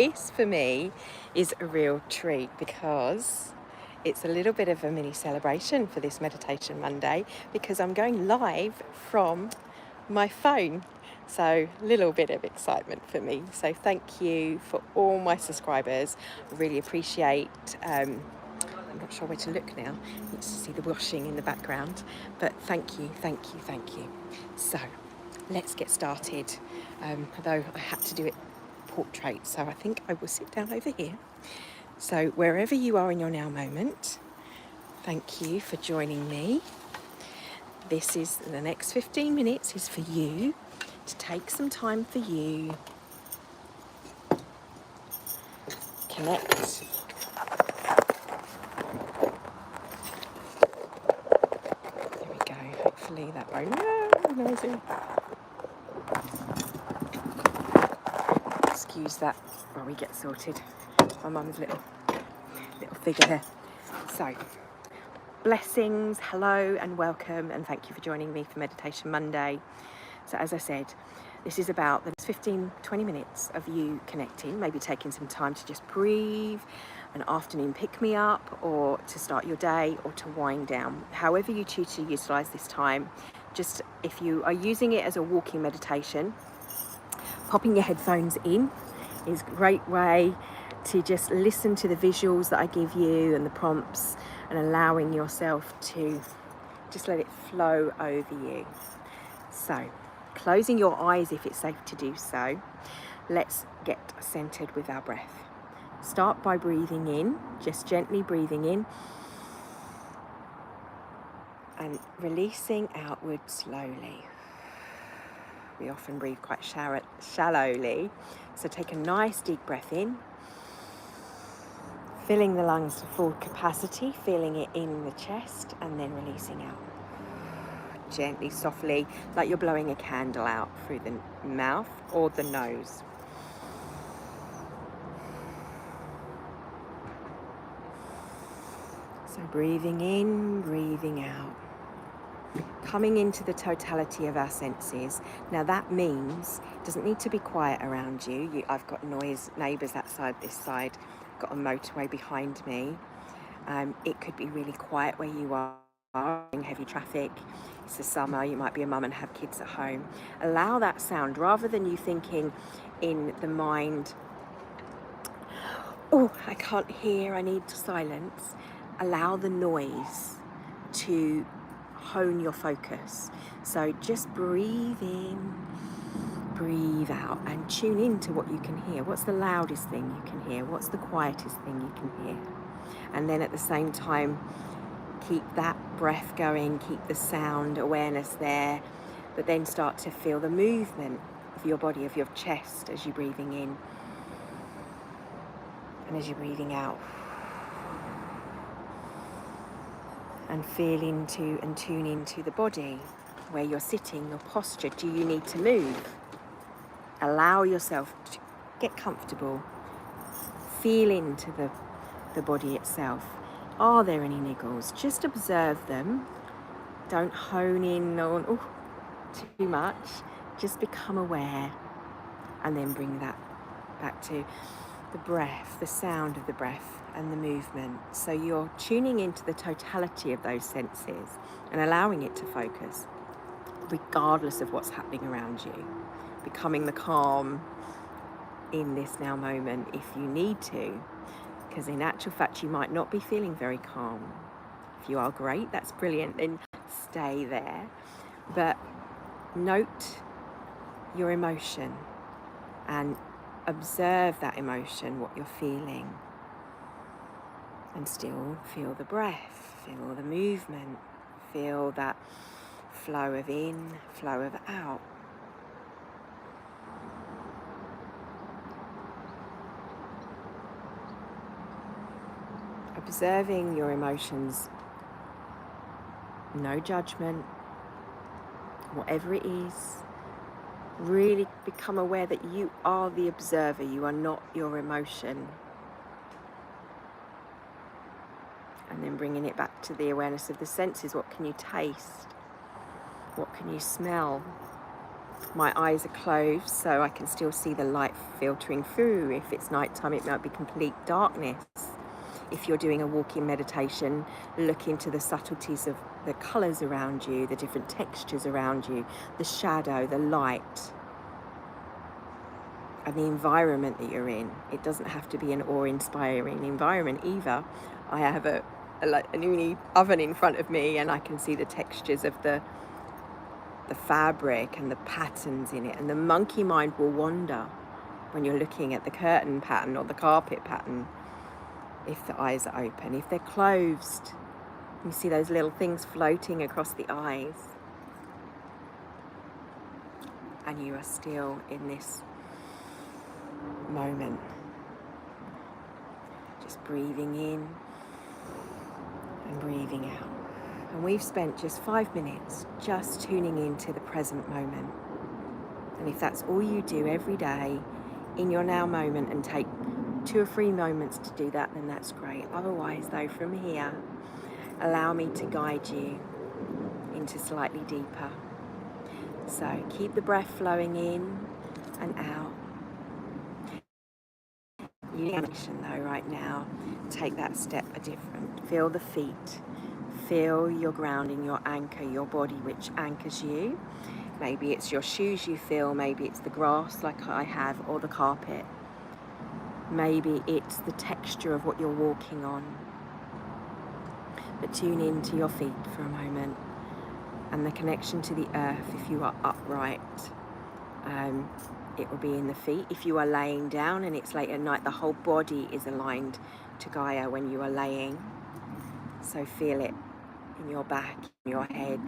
This for me is a real treat because it's a little bit of a mini celebration for this Meditation Monday because I'm going live from my phone. So a little bit of excitement for me. So thank you for all my subscribers. I really appreciate, I'm not sure where to look now. You can see the washing in the background, but thank you. So let's get started. Although I had to do it portrait, so I think I will sit down over here. So wherever you are in your now moment, thank you for joining me. This is the next 15 minutes is for you to take some time for you, connect. There we go. Hopefully that won't. No, noisy. Excuse that while we get sorted. My mum's little figure there. So, blessings, hello and welcome, and thank you for joining me for Meditation Monday. So as I said, this is about the 15-20 minutes of you connecting, maybe taking some time to just breathe, an afternoon pick-me-up, or to start your day, or to wind down. However you choose to utilise this time, just if you are using it as a walking meditation, popping your headphones in is a great way to just listen to the visuals that I give you and the prompts, and allowing yourself to just let it flow over you. So, closing your eyes if it's safe to do so, let's get centered with our breath. Start by breathing in, just gently breathing in, and releasing outward slowly. We often breathe quite shallowly, so take a nice deep breath in, filling the lungs to full capacity, feeling it in the chest, and then releasing out. Gently, softly, like you're blowing a candle out through the mouth or the nose. So breathing in, breathing out. Coming into the totality of our senses. Now that means it doesn't need to be quiet around you. I've got neighbours that side, this side. I've got a motorway behind me. It could be really quiet where you are. Heavy traffic, it's the summer, you might be a mum and have kids at home. Allow that sound, rather than you thinking in the mind, oh, I can't hear, I need silence. Allow the noise to hone your focus. So just breathe in, breathe out, and tune into what you can hear. What's the loudest thing you can hear? What's the quietest thing you can hear? And then at the same time, keep that breath going, keep the sound awareness there, but then start to feel the movement of your body, of your chest as you're breathing in and as you're breathing out. And feel into and tune into the body, where you're sitting, your posture. Do you need to move? Allow yourself to get comfortable. Feel into the body itself. Are there any niggles? Just observe them. Don't hone in on too much. Just become aware, and then bring that back to the breath, the sound of the breath and the movement. So you're tuning into the totality of those senses and allowing it to focus, regardless of what's happening around you. Becoming the calm in this now moment if you need to. Because in actual fact, you might not be feeling very calm. If you are, great, that's brilliant, then stay there. But note your emotion and observe that emotion, what you're feeling. And still feel the breath, feel the movement, feel that flow of in, flow of out. Observing your emotions, no judgment, whatever it is. Really become aware that you are the observer, you are not your emotion. And then bringing it back to the awareness of the senses. What can you taste? What can you smell? My eyes are closed, so I can still see the light filtering through. If it's nighttime, it might be complete darkness. If you're doing a walking meditation, look into the subtleties of the colours around you, the different textures around you, the shadow, the light, and the environment that you're in. It doesn't have to be an awe-inspiring environment either. I have a uni oven in front of me, and I can see the textures of the fabric and the patterns in it, and the monkey mind will wander when you're looking at the curtain pattern or the carpet pattern. If the eyes are open, if they're closed, you see those little things floating across the eyes, and you are still in this moment, just breathing in and breathing out. And we've spent just 5 minutes just tuning into the present moment. And if that's all you do every day in your now moment, and take 2 or 3 moments to do that, then that's great. Otherwise, though, from here, allow me to guide you into slightly deeper. So keep the breath flowing in and out. You need action though right now. Take that step a different. Feel the feet. Feel your grounding, your anchor, your body which anchors you. Maybe it's your shoes you feel, maybe it's the grass like I have, or the carpet. Maybe it's the texture of what you're walking on. But tune into your feet for a moment, and the connection to the earth. If you are upright, it will be in the feet. If you are laying down and it's late at night, the whole body is aligned to Gaia when you are laying. So feel it in your back, in your head.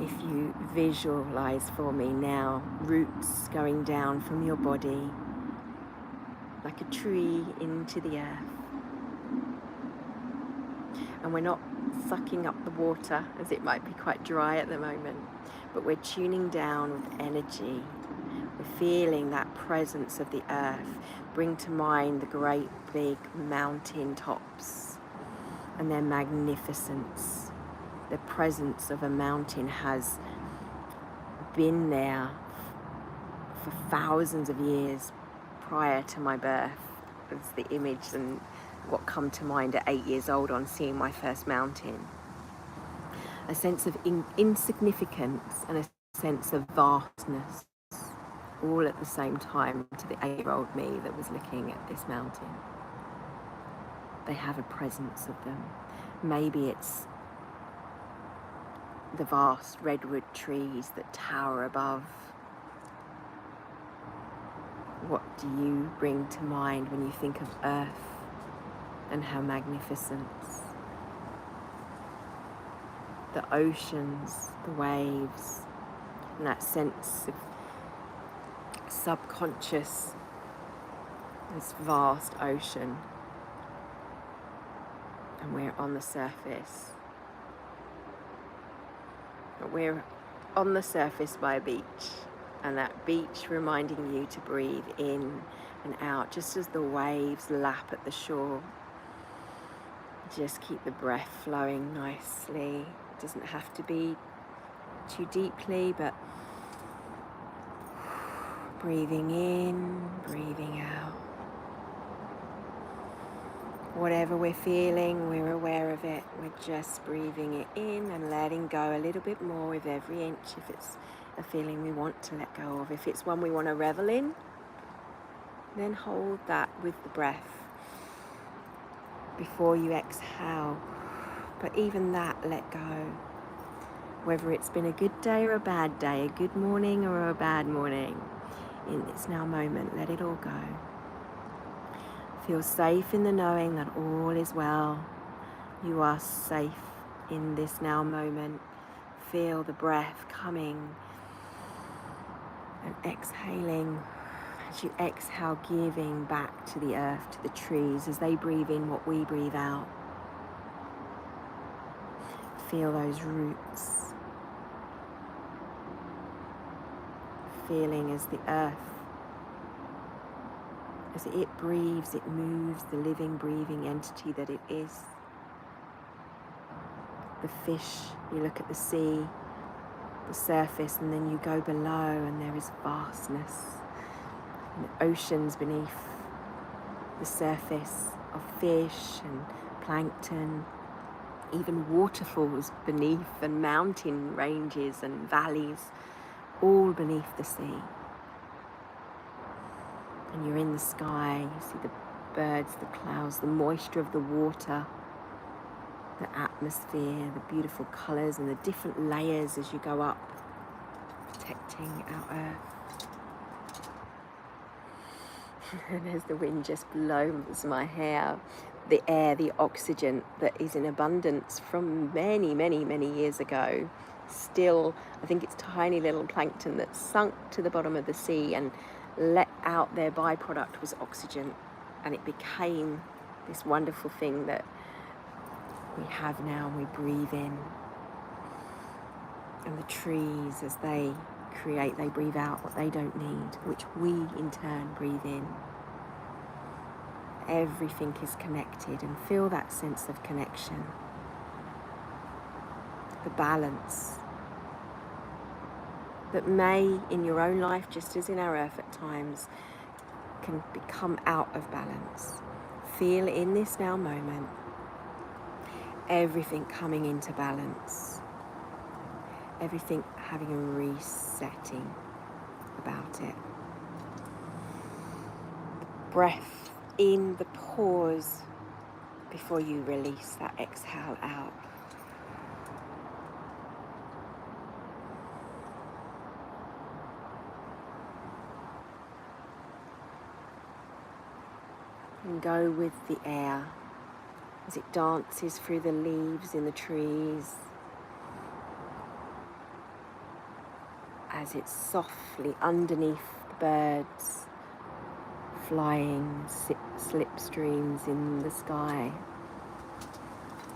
If you visualize for me now, roots going down from your body like a tree into the earth. And we're not sucking up the water, as it might be quite dry at the moment, but we're tuning down with energy. We're feeling that presence of the earth. Bring to mind the great big mountain tops and their magnificence. The presence of a mountain has been there for thousands of years prior to my birth. It's the image and what come to mind at 8 years old on seeing my first mountain. A sense of insignificance and a sense of vastness, all at the same time, to the 8-year-old me that was looking at this mountain. They have a presence of them. Maybe it's the vast redwood trees that tower above. What do you bring to mind when you think of earth and her magnificence? The oceans, the waves, and that sense of subconscious, this vast ocean, and we're on the surface. We're on the surface by a beach, and that beach reminding you to breathe in and out, just as the waves lap at the shore. Just keep the breath flowing nicely. It doesn't have to be too deeply, but breathing in, breathing out. Whatever we're feeling, we're aware of it. We're just breathing it in and letting go a little bit more with every inch. If it's a feeling we want to let go of, if it's one we want to revel in, then hold that with the breath before you exhale. But even that, let go. Whether it's been a good day or a bad day, a good morning or a bad morning, in this now moment, let it all go. Feel safe in the knowing that all is well. You are safe in this now moment. Feel the breath coming and exhaling. As you exhale, giving back to the earth, to the trees, as they breathe in what we breathe out. Feel those roots. Feeling as the earth, as it breathes, it moves, the living, breathing entity that it is. The fish, you look at the sea, the surface, and then you go below and there is vastness and oceans beneath the surface of fish and plankton, even waterfalls beneath, and mountain ranges and valleys, all beneath the sea. And you're in the sky, you see the birds, the clouds, the moisture of the water, the atmosphere, the beautiful colours and the different layers as you go up, protecting our earth. And as the wind just blows my hair, the air, the oxygen that is in abundance from many, many, many years ago, still, I think it's tiny little plankton that sunk to the bottom of the sea and let out their byproduct was oxygen, and it became this wonderful thing that we have now and we breathe in. And the trees, as they create, they breathe out what they don't need, which we in turn breathe in. Everything is connected, and feel that sense of connection. The balance that may, in your own life, just as in our earth at times, can become out of balance. Feel in this now moment, everything coming into balance. Everything having a resetting about it. Breath in, the pause before you release that exhale out. And go with the air as it dances through the leaves in the trees, as it's softly underneath the birds, flying slipstreams in the sky,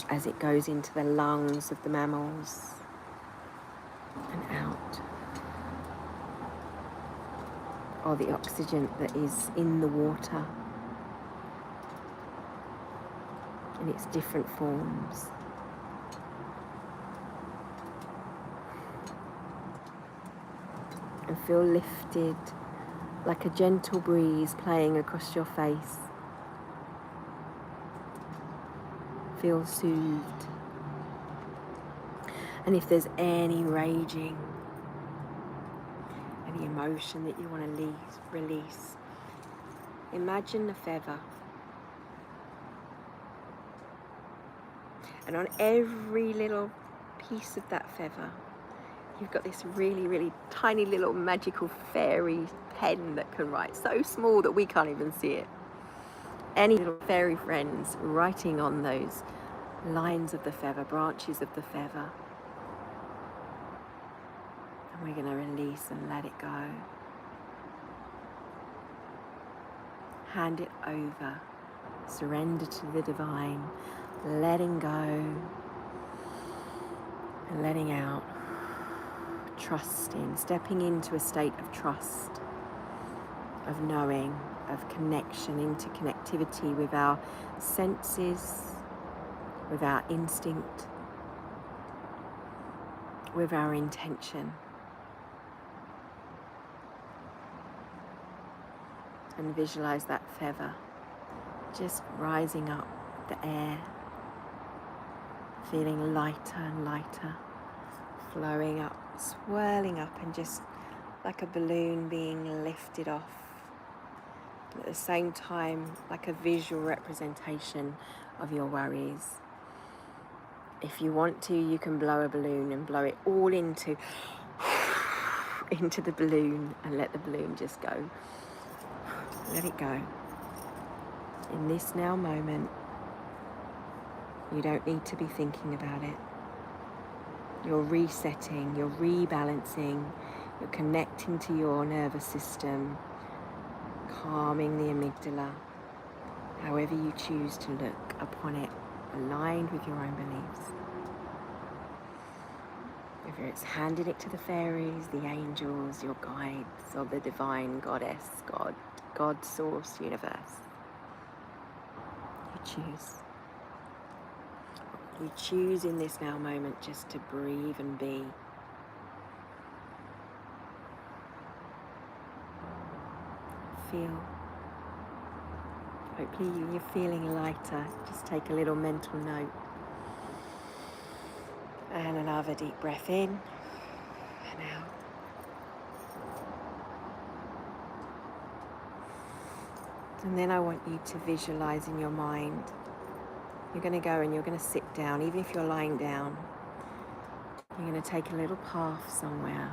as it goes into the lungs of the mammals and out, or the oxygen that is in the water in its different forms. And feel lifted like a gentle breeze playing across your face. Feel soothed. And if there's any raging, any emotion that you want to release, imagine a feather. And on every little piece of that feather, you've got this really, really tiny little magical fairy pen that can write, so small that we can't even see it. Any little fairy friends writing on those lines of the feather, branches of the feather. And we're going to release and let it go. Hand it over. Surrender to the divine. Letting go and letting out. Trusting, stepping into a state of trust, of knowing, of connection, into connectivity with our senses, with our instinct, with our intention. And visualize that feather just rising up the air, feeling lighter and lighter, flowing up, swirling up, and just like a balloon being lifted off. At the same time, like a visual representation of your worries. If you want to, you can blow a balloon and blow it all into the balloon and let the balloon just go. Let it go. In this now moment, you don't need to be thinking about it. You're resetting, you're rebalancing, you're connecting to your nervous system, calming the amygdala, however you choose to look upon it, aligned with your own beliefs. Whether it's handing it to the fairies, the angels, your guides, or the divine goddess, God, source, universe. You choose. You choose in this now moment just to breathe and be. feel. Hopefully you're feeling lighter. Just take a little mental note. And another deep breath in and out. And then I want you to visualize in your mind. You're going to go and you're going to sit down, even if you're lying down. You're going to take a little path somewhere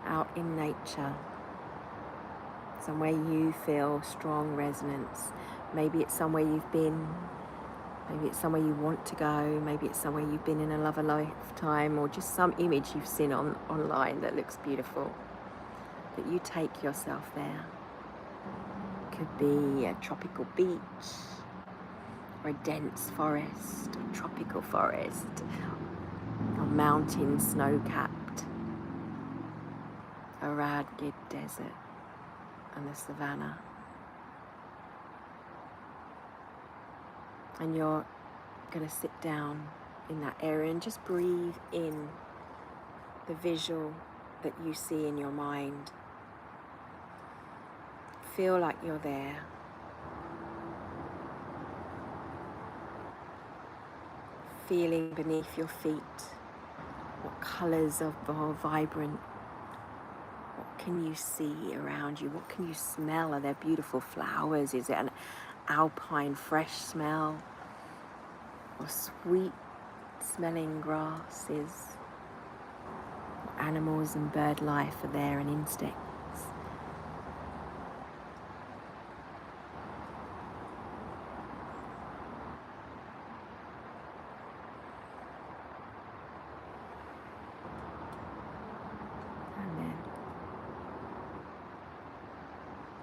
out in nature, somewhere you feel strong resonance. Maybe it's somewhere you've been, maybe it's somewhere you want to go, maybe it's somewhere you've been in another lifetime, or just some image you've seen online that looks beautiful. That you take yourself there. It could be a tropical beach, or a dense forest, a tropical forest, or mountain snow-capped, a rugged desert, and the savannah. And you're going to sit down in that area and just breathe in the visual that you see in your mind. Feel like you're there. Feeling beneath your feet what colours are vibrant. What can you see around you? What can you smell? Are there beautiful flowers? Is it an alpine fresh smell? Or sweet smelling grasses? Animals and bird life are there, and insects.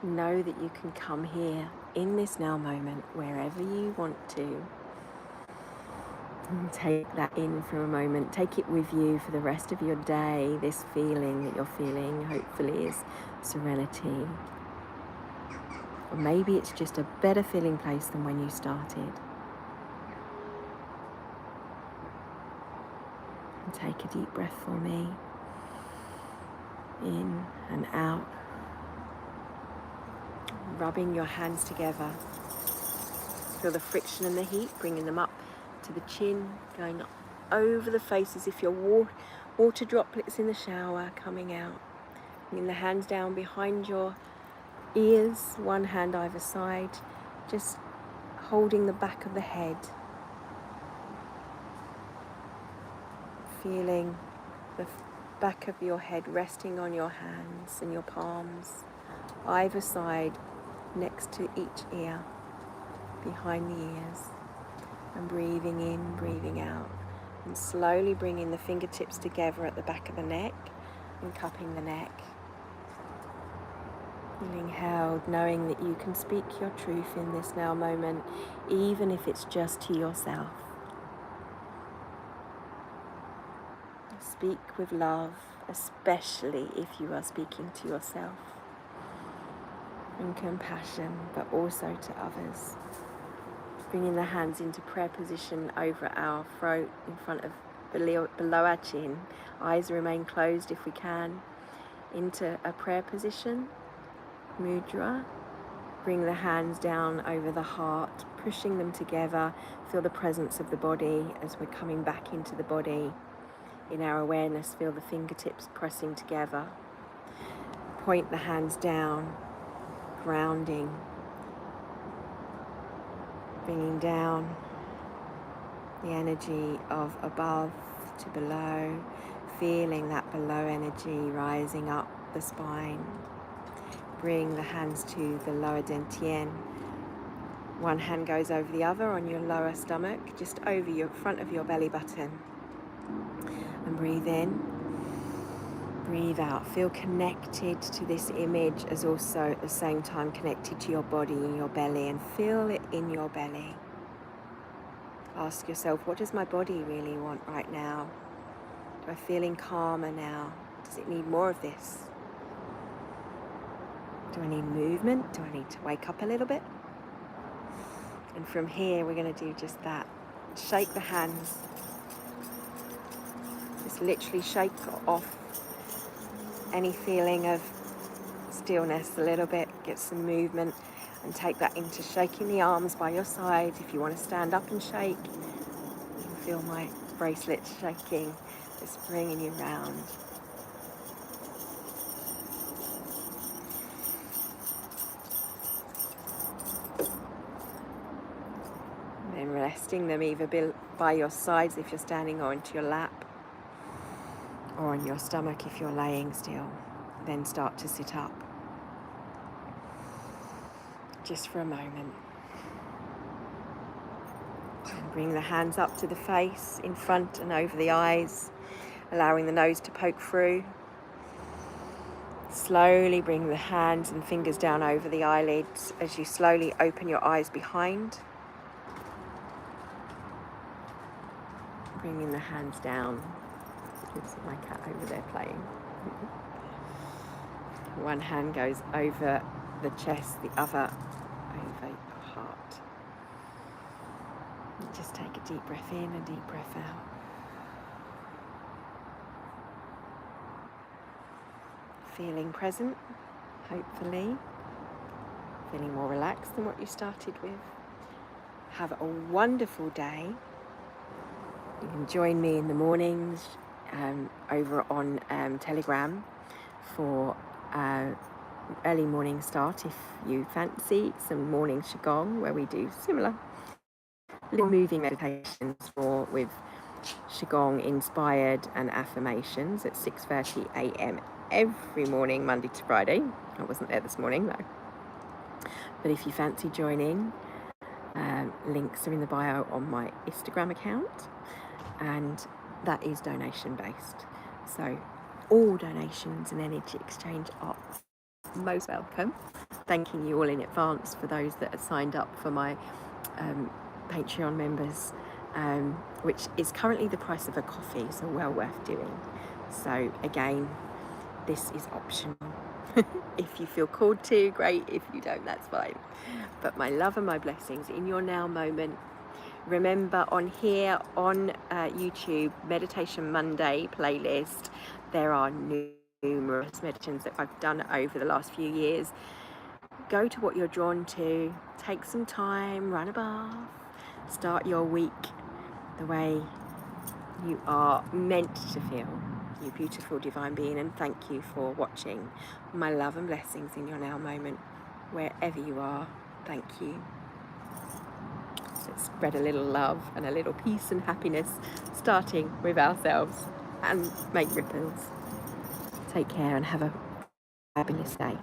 Know that you can come here in this now moment, wherever you want to, and take that in for a moment. Take it with you for the rest of your day. This feeling that you're feeling hopefully is serenity, or maybe it's just a better feeling place than when you started. And take a deep breath for me, in and out. Rubbing your hands together. Feel the friction and the heat, bringing them up to the chin, going over the face as if you're water droplets in the shower coming out. Bringing the hands down behind your ears, one hand either side, just holding the back of the head. Feeling the back of your head resting on your hands and your palms, either side, next to each ear, behind the ears, and breathing in, breathing out, and slowly bringing the fingertips together at the back of the neck and cupping the neck. Feeling held, knowing that you can speak your truth in this now moment, even if it's just to yourself. Speak with love, especially if you are speaking to yourself. And compassion, but also to others. Bringing the hands into prayer position over our throat, in front of below our chin. Eyes remain closed if we can. Into a prayer position, mudra. Bring the hands down over the heart, pushing them together. Feel the presence of the body as we're coming back into the body. In our awareness, feel the fingertips pressing together. Point the hands down. Grounding, bringing down the energy of above to below, feeling that below energy rising up the spine. Bring the hands to the lower dantian. One hand goes over the other on your lower stomach, just over your front of your belly button. And breathe in. Breathe out. Feel connected to this image as also at the same time connected to your body and your belly, and feel it in your belly. Ask yourself, what does my body really want right now? Do I feel calmer now? Does it need more of this? Do I need movement? Do I need to wake up a little bit? And from here we're going to do just that. Shake the hands. Just literally shake off any feeling of stillness a little bit, get some movement, and take that into shaking the arms by your side. If you want to stand up and shake, you can feel my bracelet shaking, just bringing you round. And then resting them either by your sides if you're standing, or into your lap, or on your stomach if you're laying still. Then start to sit up, just for a moment. And bring the hands up to the face, in front and over the eyes, allowing the nose to poke through. Slowly bring the hands and fingers down over the eyelids as you slowly open your eyes behind. Bringing the hands down. There's my cat over there playing. One hand goes over the chest, the other over your heart. And just take a deep breath in, a deep breath out. Feeling present, hopefully. Feeling more relaxed than what you started with. Have a wonderful day. You can join me in the mornings over on Telegram for early morning start if you fancy some morning Qigong, where we do similar little moving meditations with Qigong inspired and affirmations at 6:30 a.m. every morning, Monday to Friday. I wasn't there this morning though. But if you fancy joining, links are in the bio on my Instagram account, and that is donation based. So all donations and energy exchange are most welcome. Thanking you all in advance for those that have signed up for my Patreon members, which is currently the price of a coffee, so well worth doing. So again, this is optional. If you feel called to, great. If you don't, that's fine. But my love and my blessings in your now moment. Remember, on here on YouTube, Meditation Monday playlist, there are numerous meditations that I've done over the last few years. Go to what you're drawn to, take some time, run a bath, start your week the way you are meant to feel, you beautiful divine being. And thank you for watching. My love and blessings in your now moment, wherever you are. Thank you. Let's spread a little love and a little peace and happiness, starting with ourselves, and make ripples. Take care and have a fabulous day.